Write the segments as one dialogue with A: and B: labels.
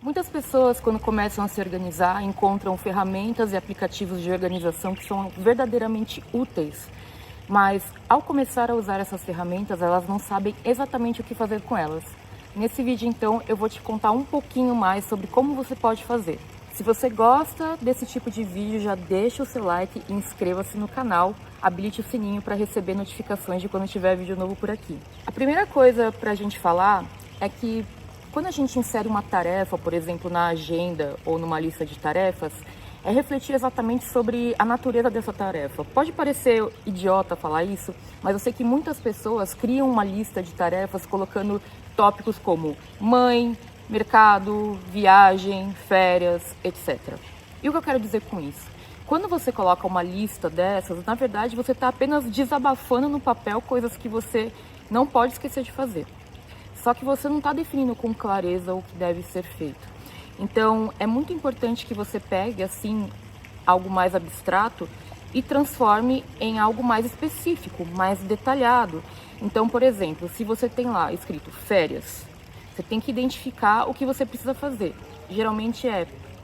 A: Muitas pessoas, quando começam a se organizar, encontram ferramentas e aplicativos de organização que são verdadeiramente úteis. Mas, ao começar a usar essas ferramentas, elas não sabem exatamente o que fazer com elas. Nesse vídeo, então, eu vou te contar um pouquinho mais sobre como você pode fazer. Se você gosta desse tipo de vídeo, já deixa o seu like e inscreva-se no canal, habilite o sininho para receber notificações de quando tiver vídeo novo por aqui. A primeira coisa para a gente falar é que quando a gente insere uma tarefa, por exemplo, na agenda ou numa lista de tarefas, é refletir exatamente sobre a natureza dessa tarefa. Pode parecer idiota falar isso, mas eu sei que muitas pessoas criam uma lista de tarefas colocando tópicos como mãe, mercado, viagem, férias, etc. E o que eu quero dizer com isso? Quando você coloca uma lista dessas, na verdade você está apenas desabafando no papel coisas que você não pode esquecer de fazer. Só que você não está definindo com clareza o que deve ser feito. Então, é muito importante que você pegue, assim, algo mais abstrato e transforme em algo mais específico, mais detalhado. Então, por exemplo, se você tem lá escrito férias, você tem que identificar o que você precisa fazer. Geralmente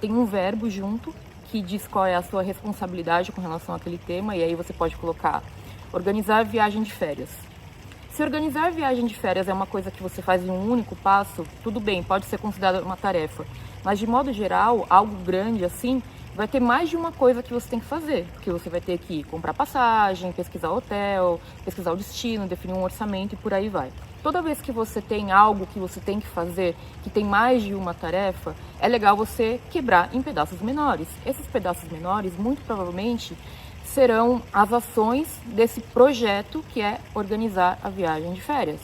A: tem um verbo junto que diz qual é a sua responsabilidade com relação àquele tema, e aí você pode colocar organizar a viagem de férias. Se organizar a viagem de férias é uma coisa que você faz em um único passo, tudo bem, pode ser considerado uma tarefa. Mas, de modo geral, algo grande assim, vai ter mais de uma coisa que você tem que fazer. Porque você vai ter que comprar passagem, pesquisar hotel, pesquisar o destino, definir um orçamento e por aí vai. Toda vez que você tem algo que você tem que fazer, que tem mais de uma tarefa, é legal você quebrar em pedaços menores. Esses pedaços menores, muito provavelmente, serão as ações desse projeto que é organizar a viagem de férias.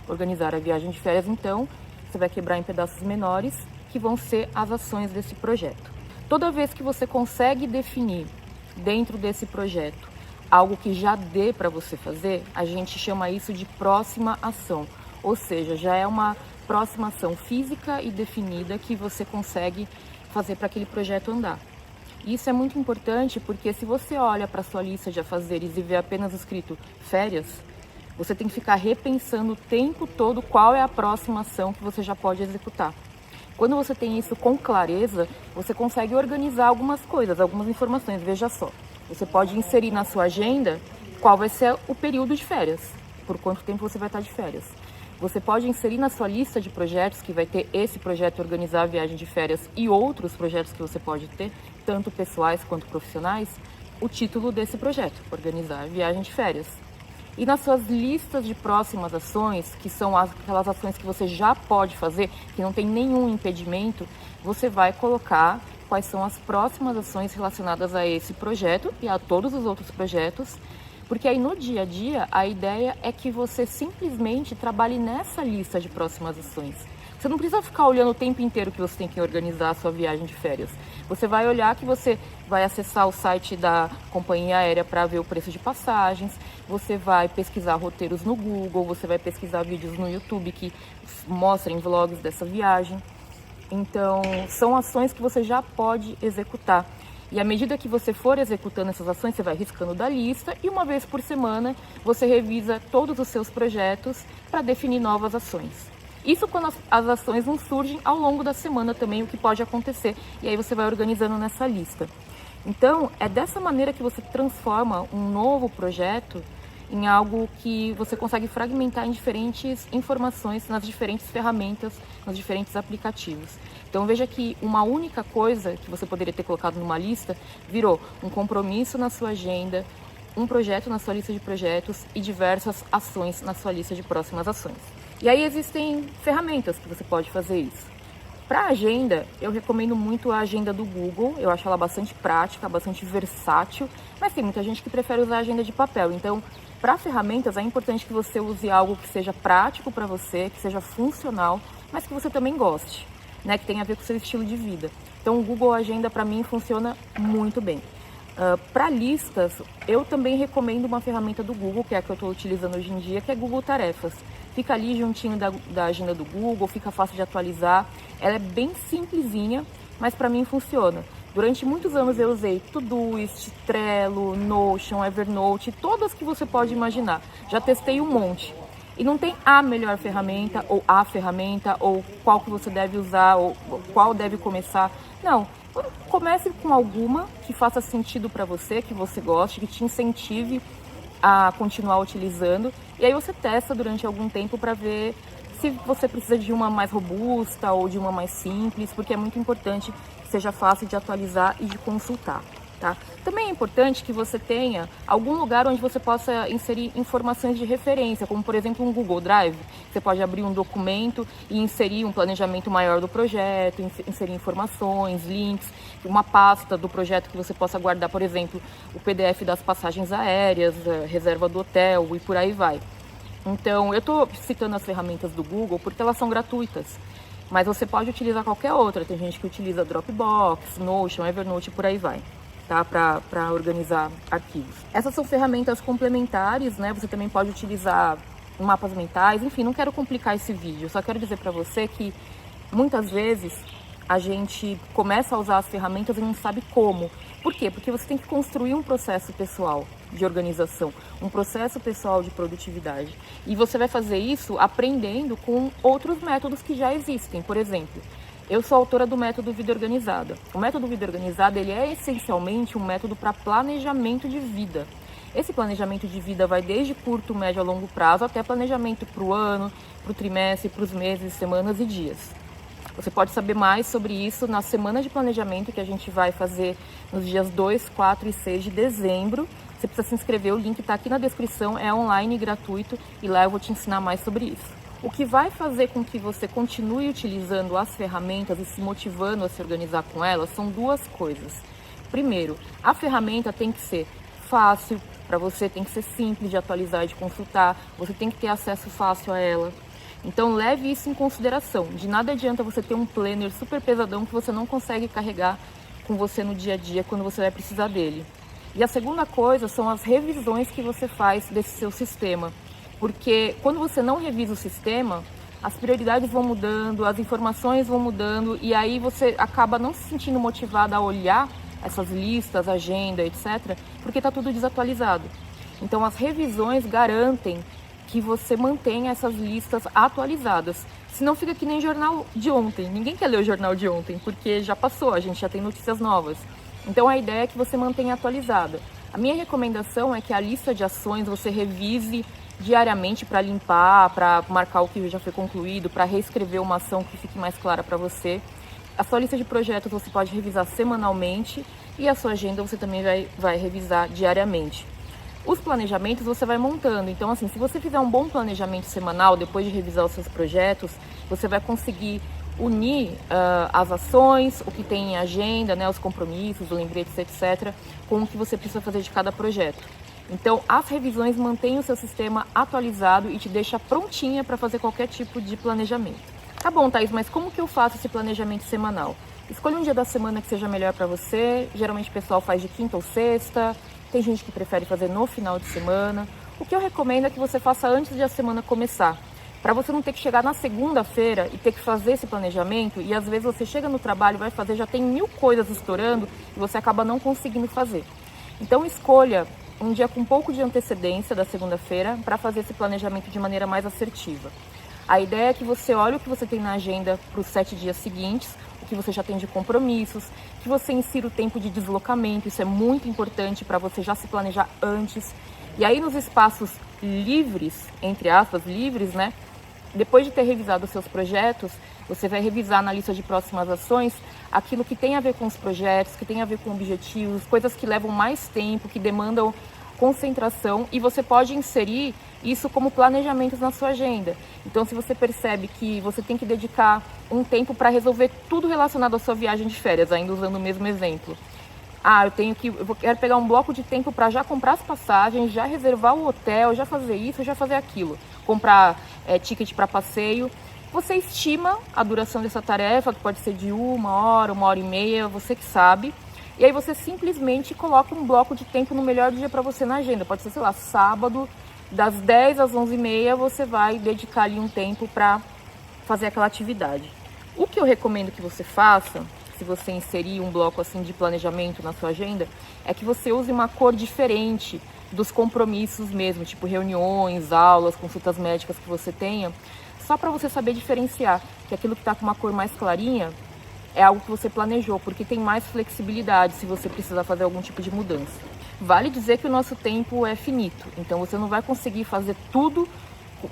A: Organizar a viagem de férias, então, você vai quebrar em pedaços menores, que vão ser as ações desse projeto. Toda vez que você consegue definir dentro desse projeto algo que já dê para você fazer, a gente chama isso de próxima ação. Ou seja, já é uma próxima ação física e definida que você consegue fazer para aquele projeto andar. Isso é muito importante porque se você olha para a sua lista de afazeres e vê apenas escrito férias, você tem que ficar repensando o tempo todo qual é a próxima ação que você já pode executar. Quando você tem isso com clareza, você consegue organizar algumas coisas, algumas informações. Veja só, você pode inserir na sua agenda qual vai ser o período de férias, por quanto tempo você vai estar de férias. Você pode inserir na sua lista de projetos, que vai ter esse projeto organizar a viagem de férias e outros projetos que você pode ter, tanto pessoais quanto profissionais, o título desse projeto, organizar a viagem de férias. E nas suas listas de próximas ações, que são aquelas ações que você já pode fazer, que não tem nenhum impedimento, você vai colocar quais são as próximas ações relacionadas a esse projeto e a todos os outros projetos, porque aí no dia a dia a ideia é que você simplesmente trabalhe nessa lista de próximas ações. Você não precisa ficar olhando o tempo inteiro que você tem que organizar a sua viagem de férias. Você vai olhar que você vai acessar o site da companhia aérea para ver o preço de passagens, você vai pesquisar roteiros no Google, você vai pesquisar vídeos no YouTube que mostrem vlogs dessa viagem. Então, são ações que você já pode executar. E à medida que você for executando essas ações, você vai riscando da lista e uma vez por semana você revisa todos os seus projetos para definir novas ações. Isso quando as ações não surgem ao longo da semana também, o que pode acontecer. E aí você vai organizando nessa lista. Então, é dessa maneira que você transforma um novo projeto em algo que você consegue fragmentar em diferentes informações, nas diferentes ferramentas, nos diferentes aplicativos. Então veja que uma única coisa que você poderia ter colocado numa lista virou um compromisso na sua agenda, um projeto na sua lista de projetos e diversas ações na sua lista de próximas ações. E aí existem ferramentas que você pode fazer isso. Para a agenda, eu recomendo muito a agenda do Google, eu acho ela bastante prática, bastante versátil, mas tem muita gente que prefere usar a agenda de papel. Então, para ferramentas, é importante que você use algo que seja prático para você, que seja funcional, mas que você também goste, né? Que tenha a ver com o seu estilo de vida. Então, o Google Agenda, para mim, funciona muito bem. Para listas, eu também recomendo uma ferramenta do Google, que é a que eu estou utilizando hoje em dia, que é Google Tarefas. Fica ali juntinho da agenda do Google, fica fácil de atualizar. Ela é bem simplesinha, mas para mim funciona. Durante muitos anos eu usei Todoist, Trello, Notion, Evernote, todas que você pode imaginar. Já testei um monte. E não tem a melhor ferramenta, ou a ferramenta, ou qual que você deve usar, ou qual deve começar. Não, comece com alguma que faça sentido para você, que você goste, que te incentive a continuar utilizando. E aí você testa durante algum tempo para ver se você precisa de uma mais robusta ou de uma mais simples, porque é muito importante que seja fácil de atualizar e de consultar, tá? Também é importante que você tenha algum lugar onde você possa inserir informações de referência, como por exemplo um Google Drive. Você pode abrir um documento e inserir um planejamento maior do projeto, inserir informações, links, uma pasta do projeto que você possa guardar, por exemplo, o PDF das passagens aéreas, a reserva do hotel e por aí vai. Então, eu estou citando as ferramentas do Google porque elas são gratuitas, mas você pode utilizar qualquer outra. Tem gente que utiliza Dropbox, Notion, Evernote e por aí vai, tá? Para organizar arquivos. Essas são ferramentas complementares, né? Você também pode utilizar mapas mentais, enfim, não quero complicar esse vídeo, só quero dizer para você que muitas vezes a gente começa a usar as ferramentas e não sabe como. Por quê? Porque você tem que construir um processo pessoal de organização, um processo pessoal de produtividade. E você vai fazer isso aprendendo com outros métodos que já existem. Por exemplo, eu sou autora do método Vida Organizada. O método Vida Organizada, ele é essencialmente um método para planejamento de vida. Esse planejamento de vida vai desde curto, médio a longo prazo até planejamento para o ano, para o trimestre, para os meses, semanas e dias. Você pode saber mais sobre isso na semana de planejamento que a gente vai fazer nos dias 2, 4 e 6 de dezembro. Você precisa se inscrever, o link está aqui na descrição, é online e gratuito e lá eu vou te ensinar mais sobre isso. O que vai fazer com que você continue utilizando as ferramentas e se motivando a se organizar com elas são duas coisas. Primeiro, a ferramenta tem que ser fácil para você, tem que ser simples de atualizar e de consultar, você tem que ter acesso fácil a ela. Então leve isso em consideração. De nada adianta você ter um planner super pesadão que você não consegue carregar com você no dia a dia quando você vai precisar dele. E a segunda coisa são as revisões que você faz desse seu sistema. Porque quando você não revisa o sistema, as prioridades vão mudando, as informações vão mudando e aí você acaba não se sentindo motivado a olhar essas listas, agenda, etc., porque está tudo desatualizado. Então as revisões garantem que você mantenha essas listas atualizadas. Senão fica que nem jornal de ontem. Ninguém quer ler o jornal de ontem, porque já passou, a gente já tem notícias novas. Então a ideia é que você mantenha atualizada. A minha recomendação é que a lista de ações você revise diariamente para limpar, para marcar o que já foi concluído, para reescrever uma ação que fique mais clara para você. A sua lista de projetos você pode revisar semanalmente e a sua agenda você também vai revisar diariamente. Os planejamentos você vai montando, então assim, se você fizer um bom planejamento semanal, depois de revisar os seus projetos, você vai conseguir unir as ações, o que tem em agenda, né, os compromissos, os lembretes, etc., com o que você precisa fazer de cada projeto. Então, as revisões mantêm o seu sistema atualizado e te deixa prontinha para fazer qualquer tipo de planejamento. Tá bom, Thaís, mas como que eu faço esse planejamento semanal? Escolha um dia da semana que seja melhor para você, geralmente o pessoal faz de quinta ou sexta, tem gente que prefere fazer no final de semana. O que eu recomendo é que você faça antes de a semana começar, para você não ter que chegar na segunda-feira e ter que fazer esse planejamento e às vezes você chega no trabalho, vai fazer, já tem 1000 coisas estourando e você acaba não conseguindo fazer. Então escolha um dia com um pouco de antecedência da segunda-feira para fazer esse planejamento de maneira mais assertiva. A ideia é que você olhe o que você tem na agenda para os 7 dias seguintes, o que você já tem de compromissos, que você insira o tempo de deslocamento, isso é muito importante para você já se planejar antes. E aí nos espaços livres, entre aspas, livres, né? Depois de ter revisado os seus projetos, você vai revisar na lista de próximas ações aquilo que tem a ver com os projetos, que tem a ver com objetivos, coisas que levam mais tempo, que demandam concentração e você pode inserir isso como planejamentos na sua agenda. Então, se você percebe que você tem que dedicar um tempo para resolver tudo relacionado à sua viagem de férias, ainda usando o mesmo exemplo. Eu quero pegar um bloco de tempo para já comprar as passagens, já reservar o hotel, já fazer isso, já fazer aquilo. Comprar ticket para passeio. Você estima a duração dessa tarefa, que pode ser de 1 hora e meia, você que sabe. E aí você simplesmente coloca um bloco de tempo no melhor dia para você na agenda. Pode ser, sei lá, sábado, das 10 às 11h30, você vai dedicar ali um tempo para fazer aquela atividade. O que eu recomendo que você faça se você inserir um bloco assim de planejamento na sua agenda, é que você use uma cor diferente dos compromissos mesmo, tipo reuniões, aulas, consultas médicas que você tenha, só para você saber diferenciar que aquilo que está com uma cor mais clarinha é algo que você planejou, porque tem mais flexibilidade se você precisar fazer algum tipo de mudança. Vale dizer que o nosso tempo é finito, então você não vai conseguir fazer tudo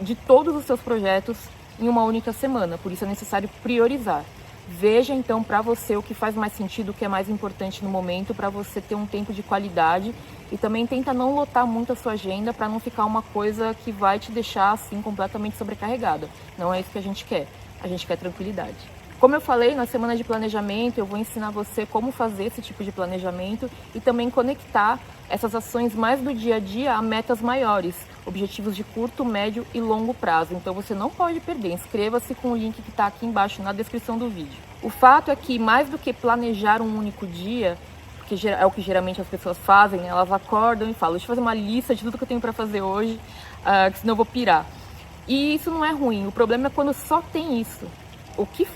A: de todos os seus projetos em uma única semana, por isso é necessário priorizar. Veja então para você o que faz mais sentido, o que é mais importante no momento, para você ter um tempo de qualidade, e também tenta não lotar muito a sua agenda para não ficar uma coisa que vai te deixar assim completamente sobrecarregada. Não é isso que a gente quer tranquilidade. Como eu falei, na semana de planejamento eu vou ensinar você como fazer esse tipo de planejamento e também conectar essas ações mais do dia a dia a metas maiores, objetivos de curto, médio e longo prazo. Então você não pode perder, inscreva-se com o link que está aqui embaixo na descrição do vídeo. O fato é que mais do que planejar um único dia, que é o que geralmente as pessoas fazem, né? Elas acordam e falam, deixa eu fazer uma lista de tudo que eu tenho para fazer hoje, que senão eu vou pirar. E isso não é ruim, o problema é quando só tem isso. O que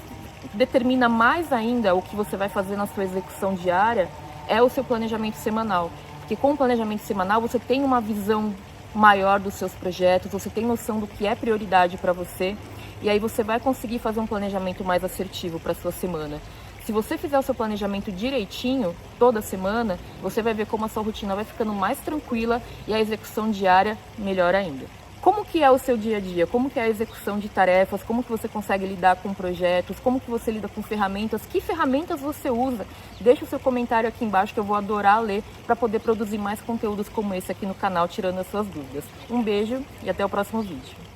A: determina mais ainda o que você vai fazer na sua execução diária é o seu planejamento semanal. Porque com o planejamento semanal você tem uma visão maior dos seus projetos, você tem noção do que é prioridade para você, e aí você vai conseguir fazer um planejamento mais assertivo para a sua semana. Se você fizer o seu planejamento direitinho, toda semana, você vai ver como a sua rotina vai ficando mais tranquila e a execução diária melhor ainda. Como que é o seu dia a dia? Como que é a execução de tarefas? Como que você consegue lidar com projetos? Como que você lida com ferramentas? Que ferramentas você usa? Deixa o seu comentário aqui embaixo que eu vou adorar ler para poder produzir mais conteúdos como esse aqui no canal, tirando as suas dúvidas. Um beijo e até o próximo vídeo.